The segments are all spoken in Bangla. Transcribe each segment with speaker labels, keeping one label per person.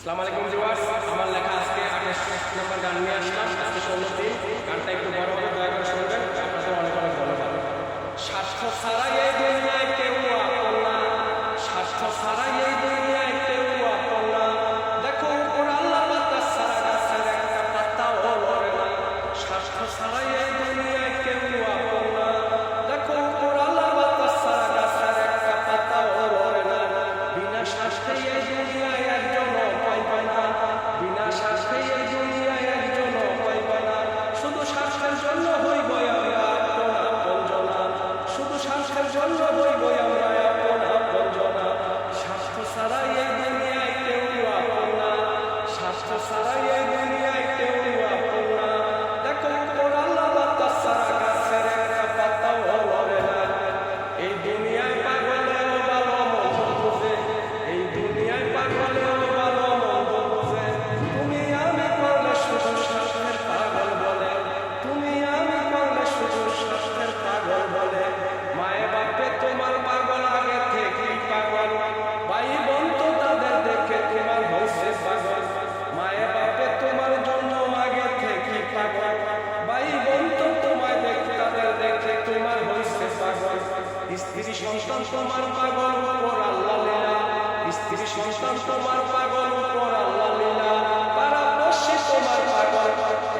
Speaker 1: আসসালামু আলাইকুম ভিউয়ার্স, আমার লেখা আজকে 28 নম্বর গান নিয়ে আসলাম। আজকে 16 দিন। গানটা একটু বড় করে দয়া করে শুনবেন। আপনাদের অনেক অনেক ধন্যবাদ। স্বার্থ ছাড়া এই দুনিয়ায় কেউ আপন না, স্বার্থ ছাড়া এই দুনিয়ায় কেউ আপন না। দেখো উপর আল্লাহ বাতাস ছাড়া গাছের একটা পাতাও লড়ে না, স্বার্থ ছাড়া এই দুনিয়ায় কেউ আপন না। দেখো উপর আল্লাহ বাতাস ছাড়া গাছের একটা পাতাও লড়ে না। বিনা স্বার্থে এই দুনিয়ায় একজন পাইবে না, বিনা স্বার্থে এই দুনিয়ায় একজন পাইবে না। শুধু স্বার্থের জন্য হইব আমরা আপন আপনজনা, শুধু স্বার্থের জন্য হইব আমরা আপন আপনজনা। স্বার্থ ছাড়া এই দুনিয়ায় কেউ আপন না, স্বার্থ ছাড়া এই দুনিয়ায় কেউ আপন না। দেখো উপর আল্লাহ বাতাস ছাড়া গাছের একটা পাতাও লড়ে না। এই দুনিয়ায় পাগলেও ভালো মন্দ বুঝে, এই দুনিয়ায় পাগলেও ভালো মন্দ বুঝে। তুমি আমি করলে শুধু স্বার্থের পাগল বলে, তুমি আমি করলে শুধু স্বার্থের পাগল বলে। মায়ে বাপে তোমার পাগল আগে থেকেই পাগল, ভাই বোন তো তাদের দেখে তোমার হয়েছে পাগল। মায়ে বাপে তোমার জন্য আগে থেকেই পাগল, ভাই বোন তো তোমায় দেখে তাদের দেখে তোমার হয়েছে পাগল। স্ত্রী সন্তান তোমার পাগল উপর আল্লাহ লীলা, স্ত্রী সন্তান তোমার পাগল উপর আল্লাহ লীলা। তারা বসে তোমার পাগল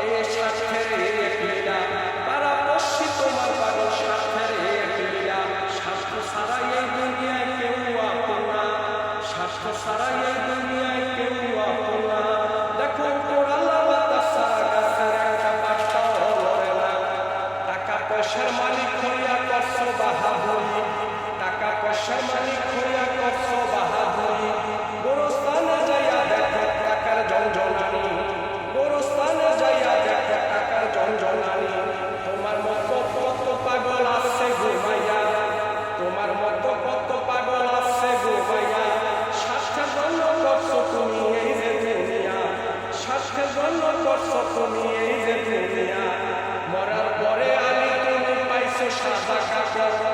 Speaker 1: এই স্বার্থের এক লীলা, তারা বসে তোমার পাগল স্বার্থের এক লীলা। স্বার্থ ছাড়া এই দুনিয়ায় কেউ আপন না, স্বার্থ ছাড়া এই দুনিয়ায় কেউ আপন না। দেখো উপর আল্লাহ বাতাস ছাড়া গাছের একটা পাতাও লড়ে না। টাকা পয়সার মালিক হইয়া করছো বাহাদুরি, টাকা পয়সার মালিক হইয়া করছো বাহাদুরি। গোরস্থানে যাইয়া দেখো টাকার জঞ্জনানি, গোরস্থানে যাইয়া দেখো টাকার জঞ্জনানি। তোমার মতো কত পাগল আছে ঘুমাইয়া, তোমার মতো কত পাগল আছে ঘুমাইয়া। স্বার্থের জন্য করছো তুমি এই যে দুনিয়া, স্বার্থের জন্য করছো তুমি এই যে দুনিয়া। মরার পরে আলী তুমি পাইছো সাদা কাপড়,